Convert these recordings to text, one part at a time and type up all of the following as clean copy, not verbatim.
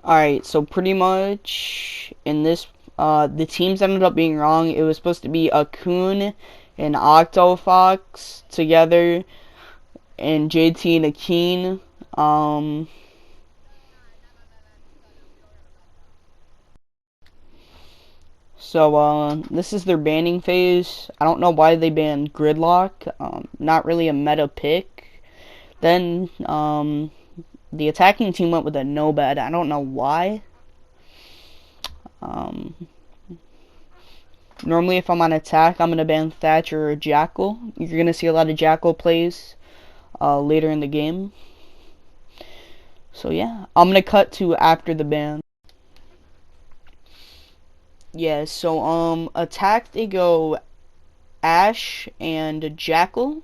Alright, so pretty much in this, the teams ended up being wrong. It was supposed to be a Coon and Octofox together, and JT and a Keen. So this is their banning phase. I don't know why they banned Gridlock. Not really a meta pick. Then, the attacking team went with a Nobad. I don't know why. Um, Normally, if I'm on attack, I'm going to ban Thatcher or Jackal. You're going to see a lot of Jackal plays later in the game. So, yeah. I'm going to cut to after the ban. Yeah, so, attack, they go Ashe and Jackal.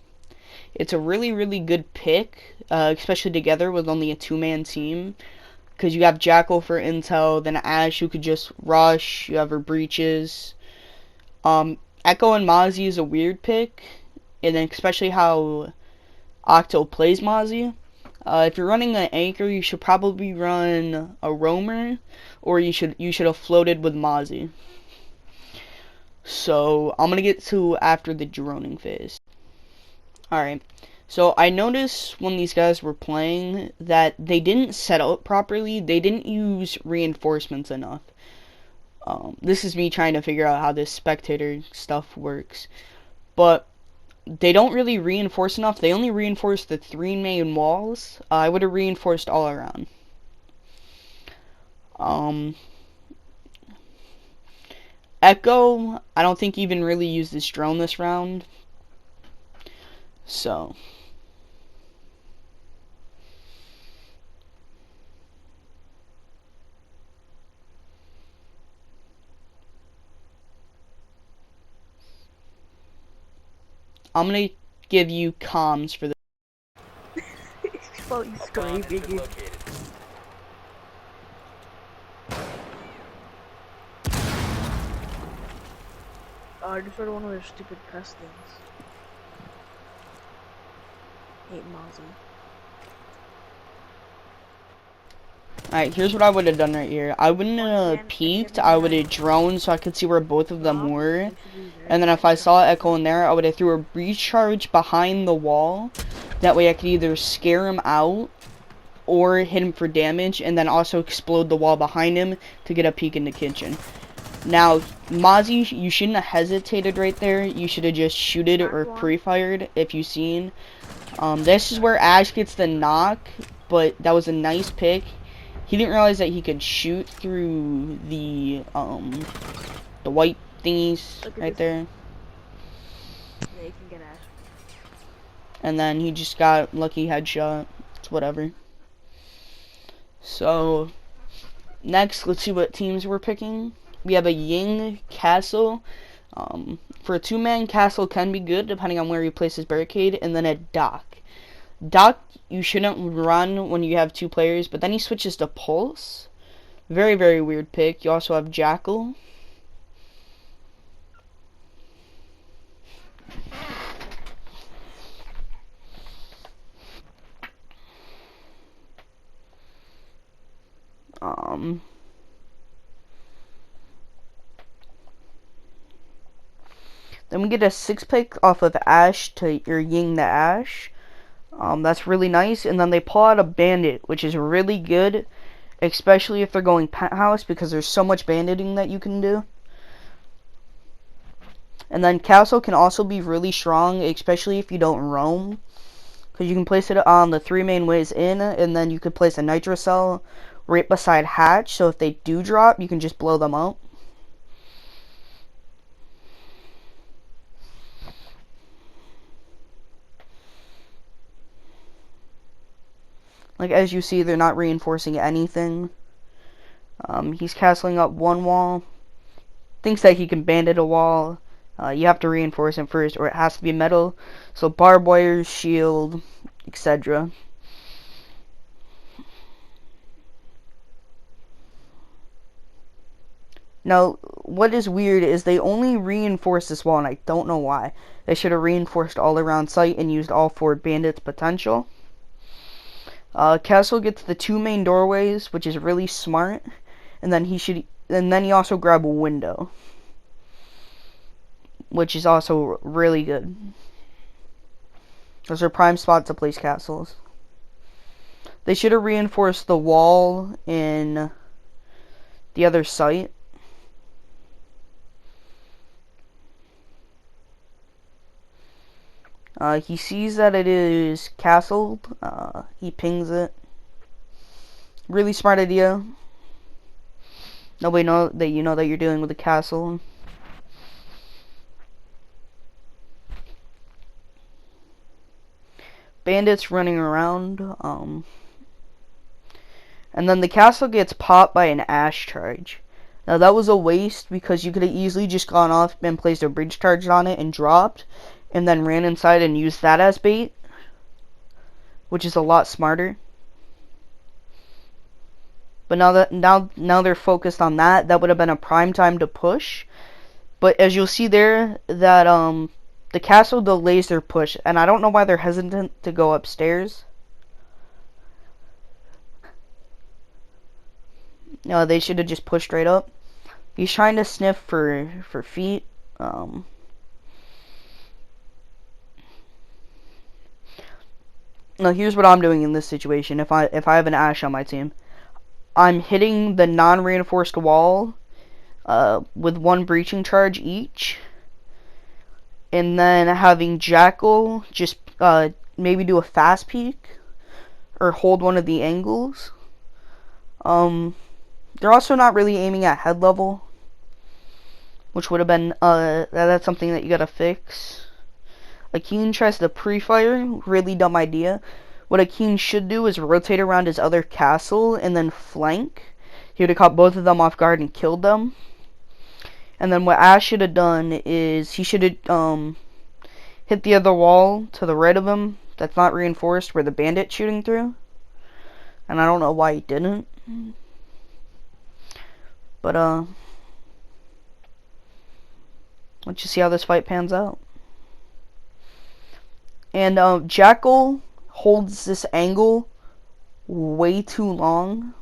It's a really, really good pick, especially together with only a two-man team. Because you have Jackal for intel, then Ashe who could just rush, you have her breaches. Echo and Mozzie is a weird pick, and then especially how Octo plays Mozzie. If you're running an anchor, you should probably run a roamer, or you should have floated with Mozzie. So I'm gonna get to after the droning phase. Alright, so I noticed when these guys were playing that they didn't set up properly. They didn't use reinforcements enough. This is me trying to figure out how this spectator stuff works. But they don't really reinforce enough. They only reinforce the three main walls. I would have reinforced all around. Echo, I don't think even really used this drone this round. So I'm gonna give you comms for this. Well, he's screaming. Oh, I just heard one of their stupid press things. Hate Mozzie. Alright, here's what I would have done right here. I wouldn't have peeked. I would have droned so I could see where both of them were. And then if I saw Echo in there, I would have threw a breach charge behind the wall. That way I could either scare him out or hit him for damage, and then also explode the wall behind him to get a peek in the kitchen. Now, Mozzie, you shouldn't have hesitated right there. You should have just shooted or pre-fired if you seen. This is where Ashe gets the knock, but that was a nice pick. He didn't realize that he could shoot through the white thingies right there. Yeah, you can get Ashe. And then he just got lucky headshot. It's whatever. So, next, let's see what teams we're picking. We have a Ying Castle. For a two-man, Castle can be good depending on where he places barricade. And then a Doc. Doc, you shouldn't run when you have two players, but then he switches to Pulse. Very, very weird pick. You also have Jackal. Then we get a 6-pick off of Ashe to your Ying the Ashe. That's really nice. And then they pull out a Bandit, which is really good, especially if they're going Penthouse, because there's so much banditing that you can do. And then Castle can also be really strong, especially if you don't roam, because you can place it on the three main ways in, and then you could place a Nitro Cell right beside Hatch, so if they do drop, you can just blow them up. Like, as you see, they're not reinforcing anything. He's castling up one wall. Thinks that he can bandit a wall. You have to reinforce him first, or it has to be metal. So barbed wire, shield, etc. Now, what is weird is they only reinforce this wall, and I don't know why. They should have reinforced all around site and used all four bandits' potential. Castle gets the 2 main doorways, which is really smart, and then he also grab a window, which is also really good. Those are prime spots to place castles. They should have reinforced the wall in the other site. He sees that it is castled. He pings it. Really smart idea. Nobody know that you know that you're dealing with a castle. Bandits running around. And then the castle gets popped by an ash charge. Now that was a waste because you could have easily just gone off and placed a breach charge on it and dropped, and then ran inside and used that as bait, which is a lot smarter. But now they're focused on that. That would have been a prime time to push. But as you'll see there, that the castle delays their push, and I don't know why they're hesitant to go upstairs. No, they should have just pushed straight up. He's trying to sniff for feet. Now here's what I'm doing in this situation. If I have an Ash on my team, I'm hitting the non-reinforced wall with 1 breaching charge each, and then having Jackal just maybe do a fast peek or hold one of the angles. They're also not really aiming at head level, which would have been that's something that you gotta fix. Akeen tries to pre-fire, really dumb idea. What Akeen should do is rotate around his other castle and then flank. He would have caught both of them off guard and killed them. And then what Ash should have done is he should have hit the other wall to the right of him that's not reinforced where the bandit's shooting through. And I don't know why he didn't. But let's just see how this fight pans out. And Jackal holds this angle way too long.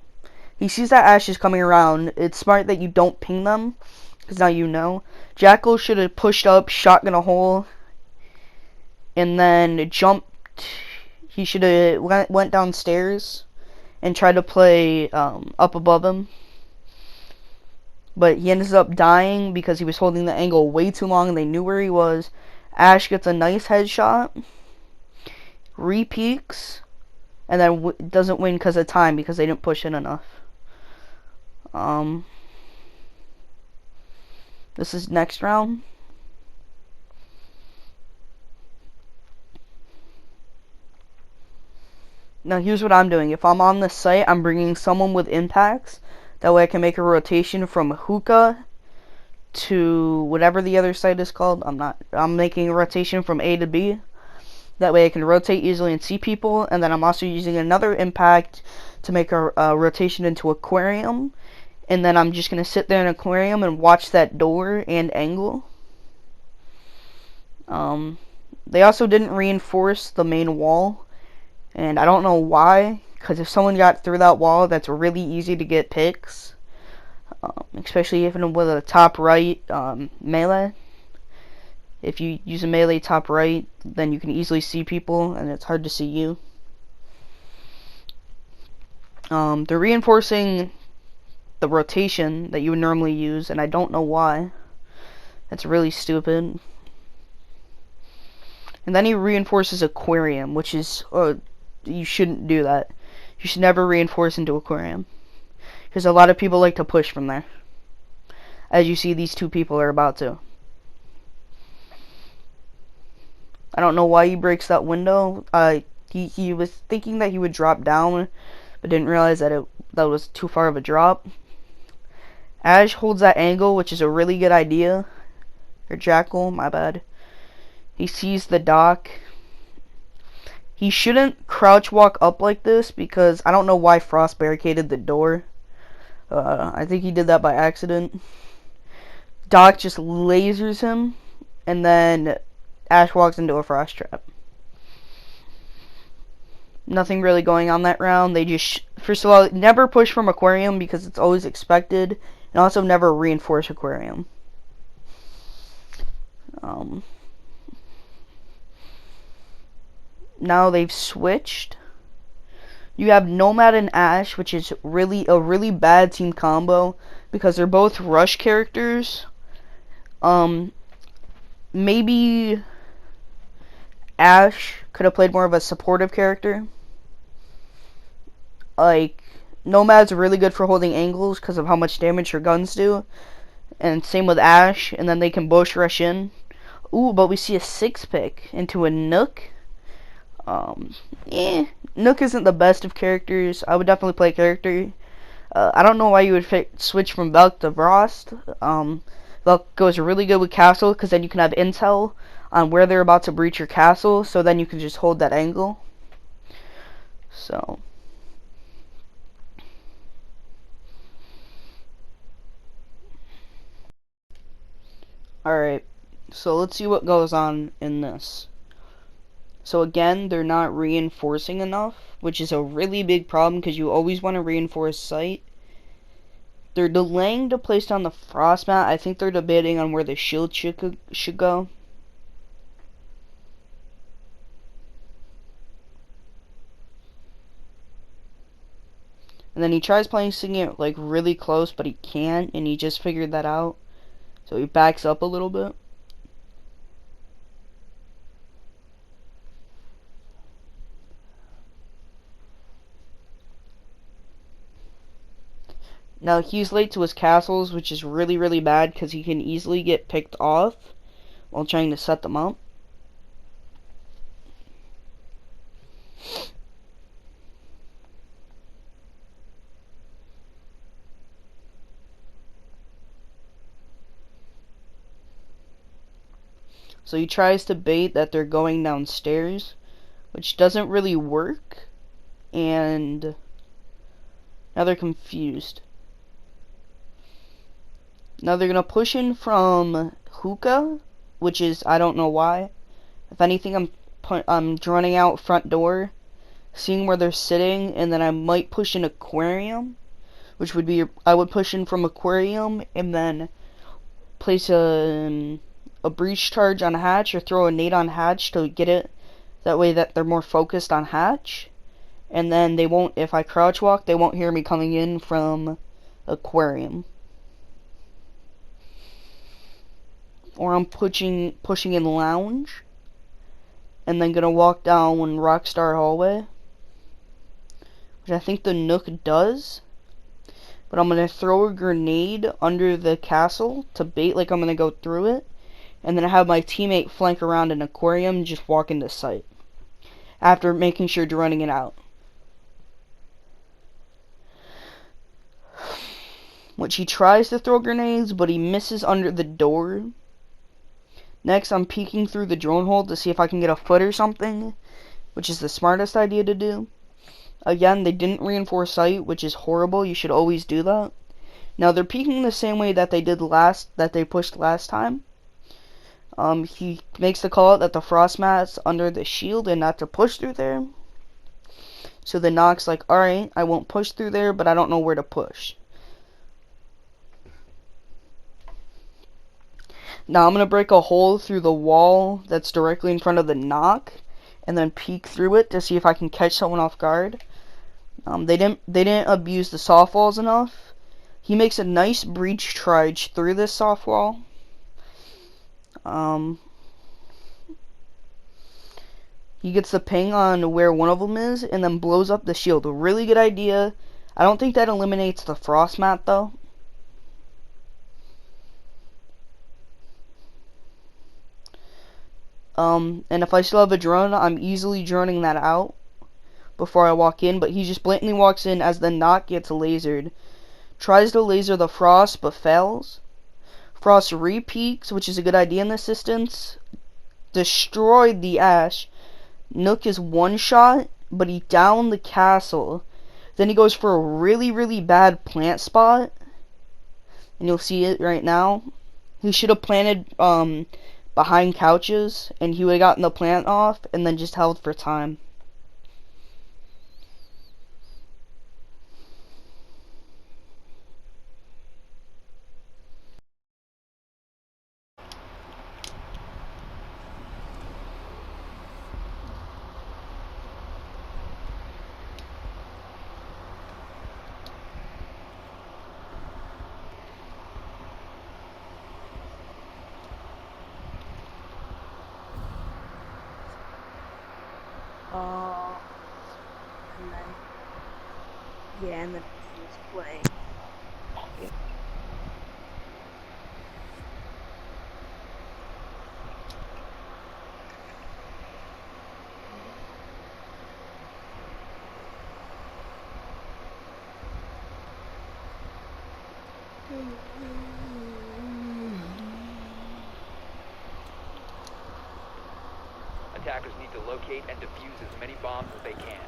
He sees that Ash is coming around. It's smart that you don't ping them, because now you know. Jackal should have pushed up, shotgun a hole, and then jumped. He should have went downstairs and tried to play up above him. But he ended up dying because he was holding the angle way too long and they knew where he was. Ash gets a nice headshot, re-peeks, and then doesn't win because of time because they didn't push in enough. This is next round. Now here's what I'm doing. If I'm on this site, I'm bringing someone with impacts. That way I can make a rotation from Hookah to whatever the other site is called. I'm making a rotation from A to B. That way I can rotate easily and see people. And then I'm also using another impact to make a rotation into Aquarium. And then I'm just going to sit there in Aquarium and watch that door and angle. They also didn't reinforce the main wall. And I don't know why. Because if someone got through that wall, that's really easy to get picks. Especially even with a top right melee. If you use a melee top right, then you can easily see people, and it's hard to see you. They're reinforcing the rotation that you would normally use, and I don't know why. That's really stupid. And then he reinforces Aquarium, which is... you shouldn't do that. You should never reinforce into Aquarium. Because a lot of people like to push from there. As you see, these two people are about to. I don't know why he breaks that window. He was thinking that he would drop down, but didn't realize that that was too far of a drop. Ash holds that angle, which is a really good idea. Or Jackal, my bad. He sees the dock. He shouldn't crouch walk up like this because I don't know why Frost barricaded the door. I think he did that by accident. Doc just lasers him, and then Ash walks into a frost trap. Nothing really going on that round. They just, first of all, never push from aquarium because it's always expected, and also never reinforce aquarium. Now they've switched. You have Nomad and Ash, which is really a really bad team combo because they're both rush characters. Maybe Ash could have played more of a supportive character. Like, Nomad's really good for holding angles because of how much damage her guns do. And same with Ash, and then they can bush rush in. Ooh, but we see a 6-pick into a Nook. Nook isn't the best of characters. I would definitely play a character. I don't know why you would switch from Velk to Frost. Velk goes really good with Castle because then you can have intel on where they're about to breach your castle, so then you can just hold that angle. So alright, so let's see what goes on in this. So again, they're not reinforcing enough, which is a really big problem because you always want to reinforce site. They're delaying to place down the frost mat. I think they're debating on where the shield should go. And then he tries placing it like really close, but he can't, and he just figured that out. So he backs up a little bit. Now he's late to his castles, which is really, really bad because he can easily get picked off while trying to set them up. So he tries to bait that they're going downstairs, which doesn't really work, and now they're confused. Now they're gonna push in from hookah, which is, I don't know why. If anything, I'm droning out front door, seeing where they're sitting, and then I might push in aquarium, which would be, I would push in from aquarium and then place a breach charge on hatch or throw a nade on hatch to get it that way that they're more focused on hatch, and then they won't, if I crouch walk, they won't hear me coming in from aquarium. Or I'm pushing in lounge and then gonna walk down Rockstar hallway, which I think the Nook does. But I'm gonna throw a grenade under the castle to bait like I'm gonna go through it, and then I have my teammate flank around an aquarium and just walk into sight after making sure to running it out. Which he tries to throw grenades, but he misses under the door. Next, I'm peeking through the drone hole to see if I can get a foot or something, which is the smartest idea to do. Again, they didn't reinforce sight, which is horrible. You should always do that. Now they're peeking the same way that they did that they pushed last time. He makes the call out that the frost mat's under the shield and not to push through there. So the Nock's like, alright, I won't push through there, but I don't know where to push. Now I'm going to break a hole through the wall that's directly in front of the Nock, and then peek through it to see if I can catch someone off guard. They didn't abuse the soft walls enough. He makes a nice breach charge through this soft wall. He gets the ping on where one of them is, and then blows up the shield. A really good idea. I don't think that eliminates the frost mat though. And if I still have a drone, I'm easily droning that out before I walk in, but he just blatantly walks in as the Nock gets lasered. Tries to laser the Frost, but fails. Frost re-peeks, which is a good idea in this instance. Destroyed the Ash. Nook is one shot, but he downed the castle. Then he goes for a really, really bad plant spot. And you'll see it right now. He should have planted, behind couches, and he would have gotten the plant off and then just held for time. Yeah, and then he was playing. Attackers need to locate and defuse as many bombs as they can.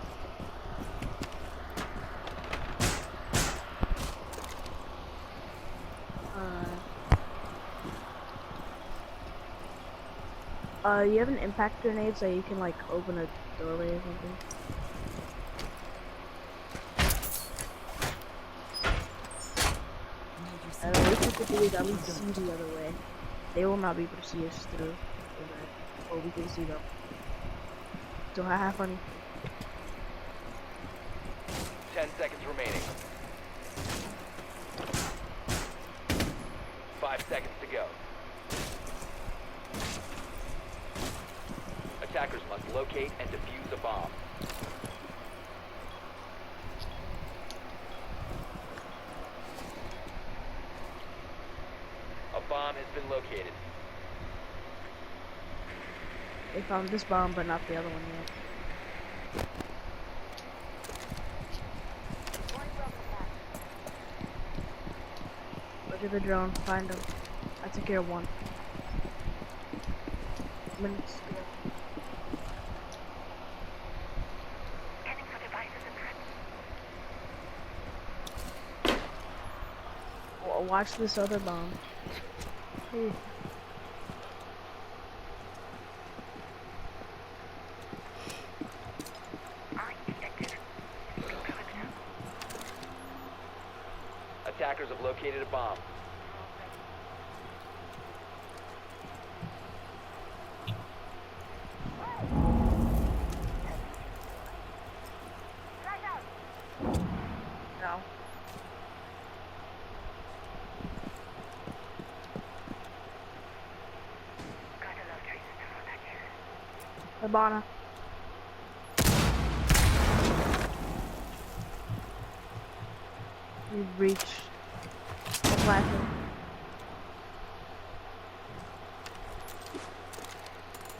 You have an impact grenade so you can like open a doorway or something. And the way people do is at least see the other way. They will not be able to see us through. Or we can see them. So have fun. 10 seconds remaining. 5 seconds to go. Attackers must locate and defuse a bomb. A bomb has been located. They found this bomb, but not the other one yet. Look at the drone, find him. I took care of one. Minutes to go. Watch this other bomb. Attackers have located a bomb. No. Habana. We've reached the plateau.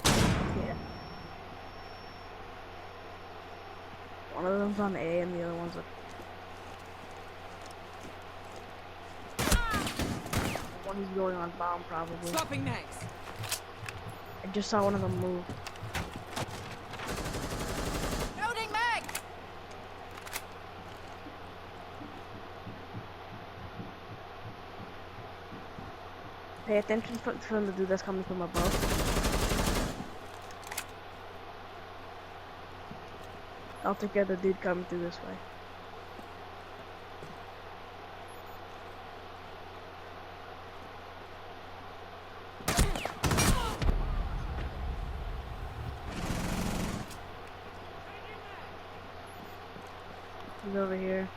Yeah. One of them's on A and the other one's up. One is going on bomb probably. Swapping knives. I just saw one of them move. Loading mag. Pay attention for the dude that's coming from above. I'll take care of the dude coming through this way. He's over here.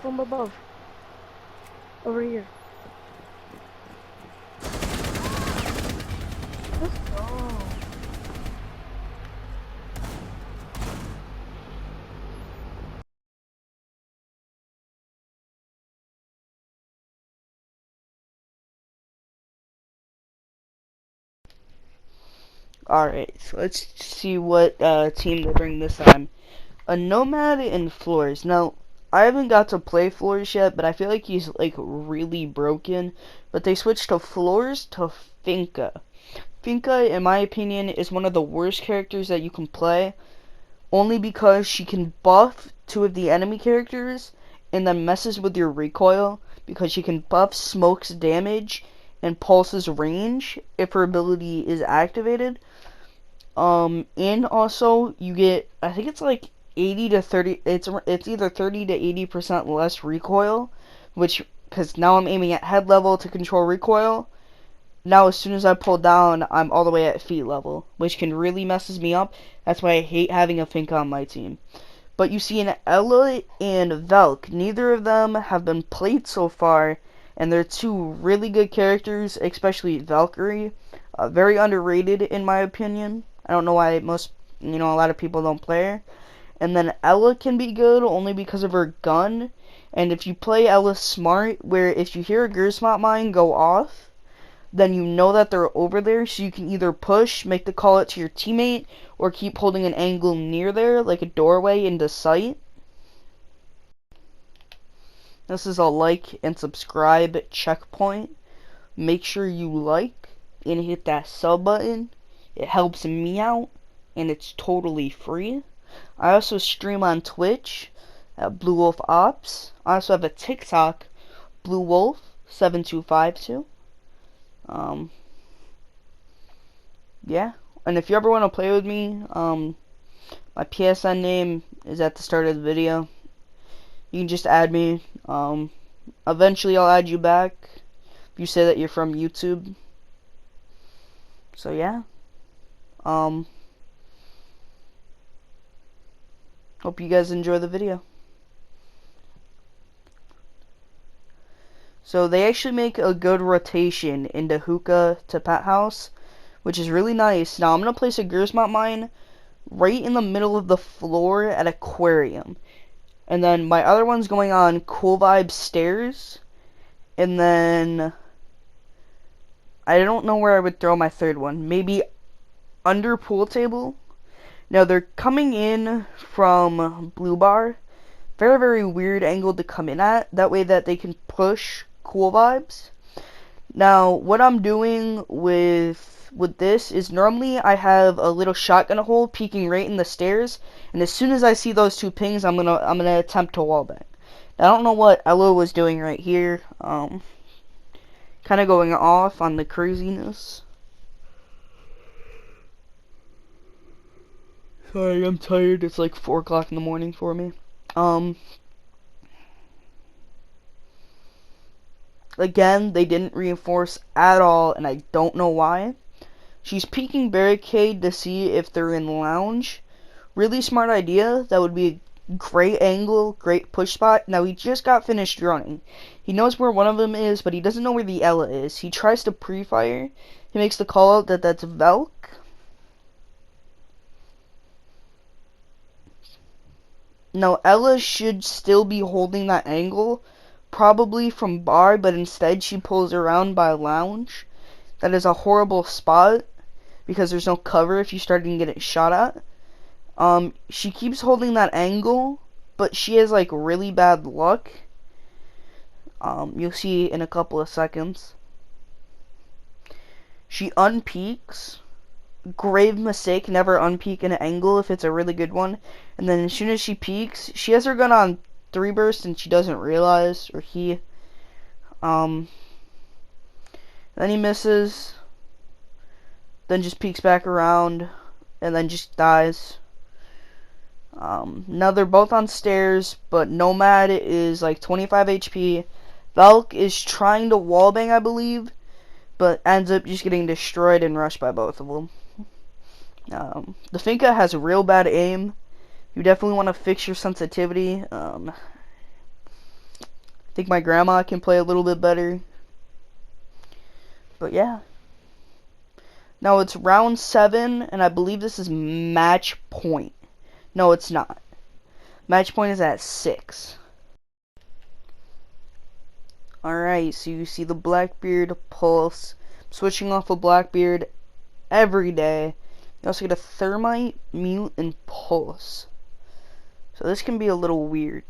From above. Over here. Let's go. Alright, so let's see what team they bring this time. A Nomad and Floors. Now, I haven't got to play Floors yet, but I feel like he's like really broken. But they switched to Floors to Finka. Finka, in my opinion, is one of the worst characters that you can play. Only because she can buff two of the enemy characters and then messes with your recoil. Because she can buff Smoke's damage and Pulse's range if her ability is activated. And also you get, I think it's like 80 to 30, it's either 30 to 80% less recoil, which, because now I'm aiming at head level to control recoil. Now as soon as I pull down, I'm all the way at feet level, which can really messes me up. That's why I hate having a Finka on my team. But you see, in Ella and Velk, neither of them have been played so far, and they're two really good characters, especially Valkyrie. Very underrated in my opinion. I don't know why a lot of people don't play her. And then Ella can be good only because of her gun. And if you play Ella smart, where if you hear a Gersmot mine go off, then you know that they're over there, so you can either push, make the call out to your teammate, or keep holding an angle near there, like a doorway into sight. This is a like and subscribe checkpoint. Make sure you like and hit that sub button. It helps me out, and it's totally free. I also stream on Twitch at Blue Wolf Ops. I also have a TikTok, Blue Wolf 7252. Yeah, and if you ever want to play with me, my PSN name is at the start of the video. You can just add me. Eventually I'll add you back if you say that you're from YouTube. So yeah. Hope you guys enjoy the video. So they actually make a good rotation into hookah to pet house, which is really nice. Now I'm going to place a Gersmot mine right in the middle of the floor at aquarium. And then my other one's going on Cool Vibes stairs. And then I don't know where I would throw my third one. Maybe under pool table. Now they're coming in from Blue Bar. Very, very weird angle to come in at. That way that they can push Cool Vibes. Now what I'm doing with this is normally I have a little shotgun hole peeking right in the stairs, and as soon as I see those two pings, I'm gonna attempt to wallbang. Now, I don't know what Elo was doing right here. Kind of going off on the craziness. Sorry, I'm tired. It's like 4 o'clock in the morning for me. Again, they didn't reinforce at all, and I don't know why. She's peeking barricade to see if they're in lounge. Really smart idea. That would be a great angle, great push spot. Now, he just got finished running. He knows where one of them is, but he doesn't know where the Ella is. He tries to pre-fire. He makes the call out that that's Velk. Now, Ella should still be holding that angle, probably from bar, but instead she pulls around by lounge. That is a horrible spot, because there's no cover if you start to get it shot at. She keeps holding that angle, but she has like really bad luck. You'll see in a couple of seconds. She unpeaks. Grave mistake, never unpeak an angle if it's a really good one. And then as soon as she peeks, she has her gun on 3 burst and she doesn't realize, or he. Then he misses. Then just peeks back around, and then just dies. Now they're both on stairs, but Nomad is like 25 HP. Valk is trying to wallbang, I believe, but ends up just getting destroyed and rushed by both of them. The Finka has real bad aim. You definitely want to fix your sensitivity. I think my grandma can play a little bit better. But yeah. Now it's round 7, and I believe this is match point. No, it's not. Match point is at 6. Alright, so you see the Blackbeard Pulse. I'm switching off of Blackbeard every day. You also get a Thermite, Mute, and Pulse. So this can be a little weird.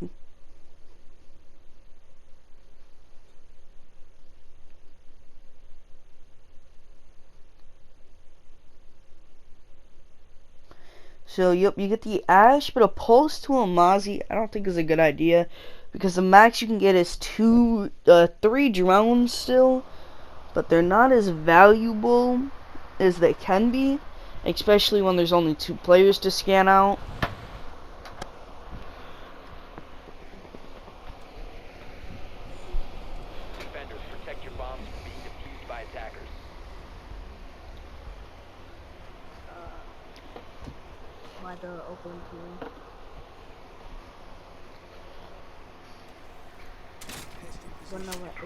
So, yep, you get the Ash, but a Pulse to a Mozzie I don't think is a good idea, because the max you can get is 3 drones still, but they're not as valuable as they can be, especially when there's only 2 players to scan out. Defenders, protect your bombs from being defused by attackers. By the Oakland team.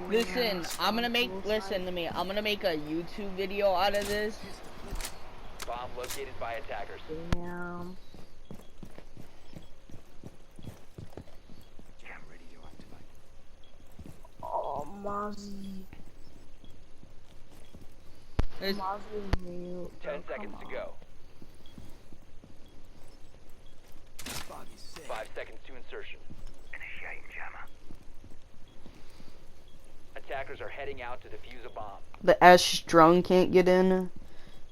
Listen, I'm gonna make, listen to me, I'm gonna make a YouTube video out of this. Bomb located by attackers. Damn. Oh, Mozzie. There's- Mozzie knew. 10 seconds to go. 5 seconds to insertion. Attackers are heading out to defuse a bomb. The Ash drone can't get in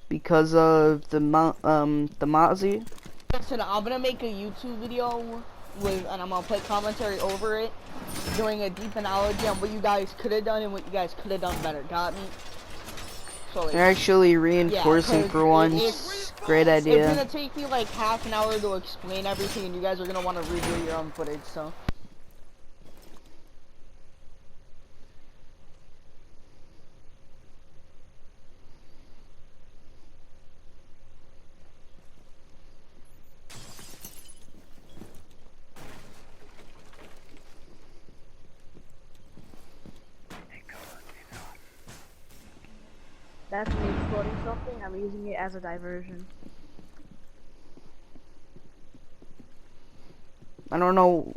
because of the Mozzie. Listen, I'm gonna make a YouTube video with, and I'm gonna put commentary over it, doing a deep analogy on what you guys could have done and what you guys could have done better. Got me? So like, They're actually reinforcing 'cause for once. Great it's idea. gonna take me like half an hour to explain everything, and you guys are gonna want to review your own footage. So. That's me exploding something. I'm using it as a diversion. I don't know.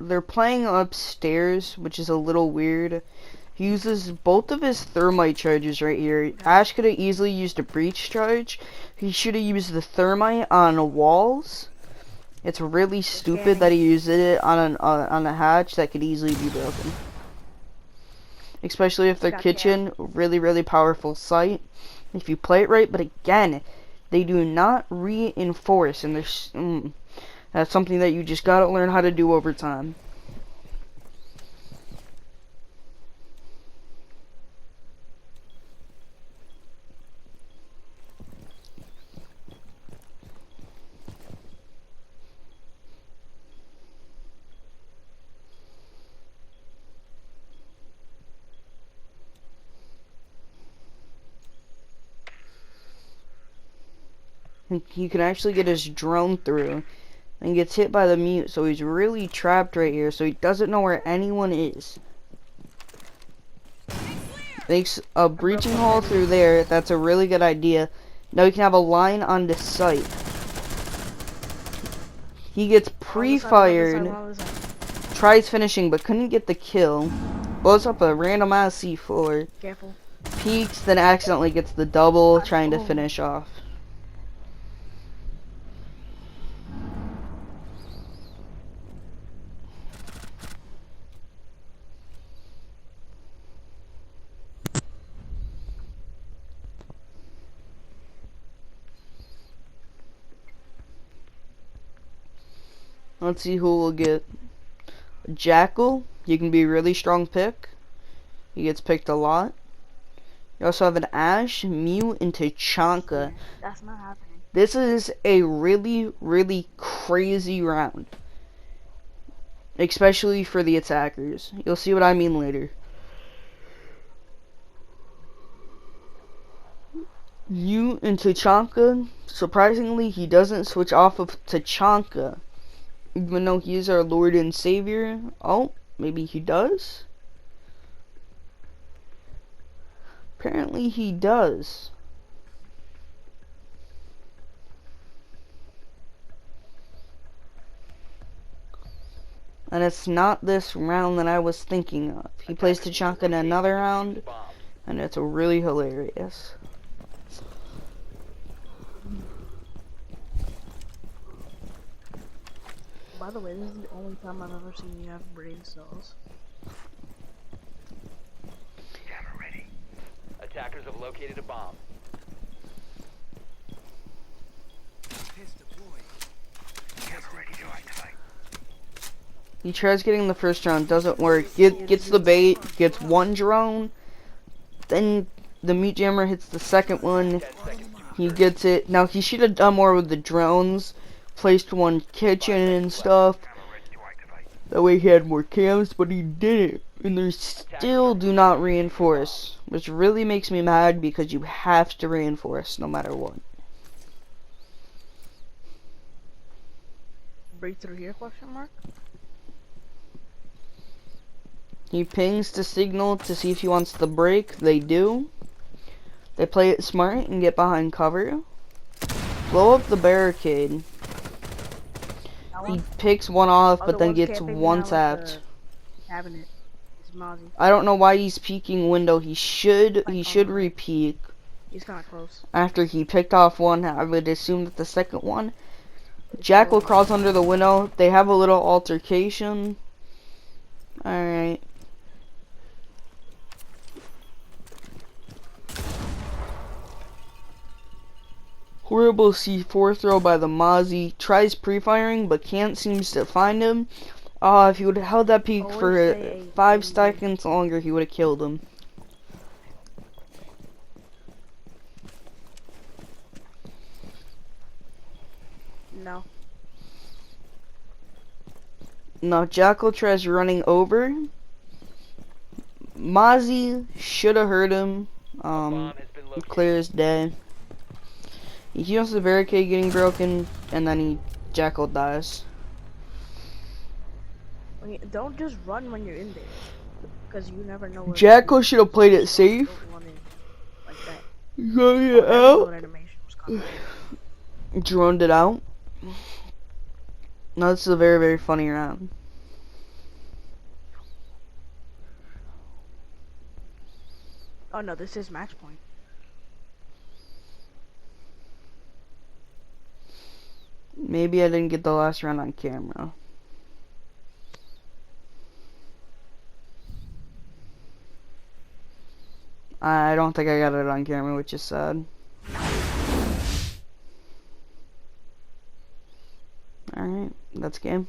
They're playing upstairs, which is a little weird. He uses both of his thermite charges right here. Ash could have easily used a breach charge. He should have used the thermite on walls. It's really stupid that he used it on a hatch that could easily be broken. Especially if their kitchen, really powerful site. If you play it right, but again, they do not reinforce, and there's that's something that you just gotta learn how to do over time. He can actually get his drone through and gets hit by the mute, so he's really trapped right here, so he doesn't know where anyone is. Makes a breaching hole through there. That's a really good idea. Now he can have a line on the site. He gets pre-fired, tries finishing but couldn't get the kill, blows up a random ass C4, Careful. peeks, then accidentally gets the double, trying to finish off. Let's see who will get. Jackal, you can be a really strong pick. He gets picked a lot. You also have an Ash, Mew, and Tachanka. That's not happening. This is a really crazy round. Especially for the attackers. You'll see what I mean later. Mew and Tachanka, surprisingly, he doesn't switch off of Tachanka. Even though he is our Lord and Savior. Oh, maybe he does? Apparently he does. And it's not this round that I was thinking of. He plays Tachanka in another round, and it's really hilarious. By the way, this is the only time I've ever seen you have brain cells. Attackers have located a bomb. He tries getting the first round, doesn't work. Gets the bait, gets one drone, then the meat jammer hits the second one. 10 seconds to He gets it. Now he should have done more with the drones, placed one kitchen and stuff. That way he had more cams, but he didn't. And they still do not reinforce, which really makes me mad because you have to reinforce no matter what. Breakthrough here? Question mark. He pings the signal to see if he wants to break. They do. They play it smart and get behind cover. Blow up the barricade. That He one? picks one off, Other but then one's gets camping one behind, like, tapped. the cabinet. It's Mozzie. I don't know why he's peeking window. He should Like, repeat. He's kind of close. After he picked off one, I would assume that the second one. Jackal crawls under the window. They have a little altercation. Alright. Horrible C4 throw by the Mozzie. Tries pre-firing, but can't seems to find him. If he would have held that peak Always for say 5 seconds longer, he would have killed him. No. Now Jackal tries running over. Mozzie should have hurt him. Bomb has been located. Clear as day. He heals the barricade getting broken, and then Jackal dies. Okay, don't just run when you're in there. Because you never know where Jackal should have played it safe. Don't run in like that. Going Oh, that out. reload animation was coming. Droned it out. No, this is a very, very funny round. Oh no, this is match point. Maybe I didn't get the last round on camera. I don't think I got it on camera, which is sad. Alright, that's game.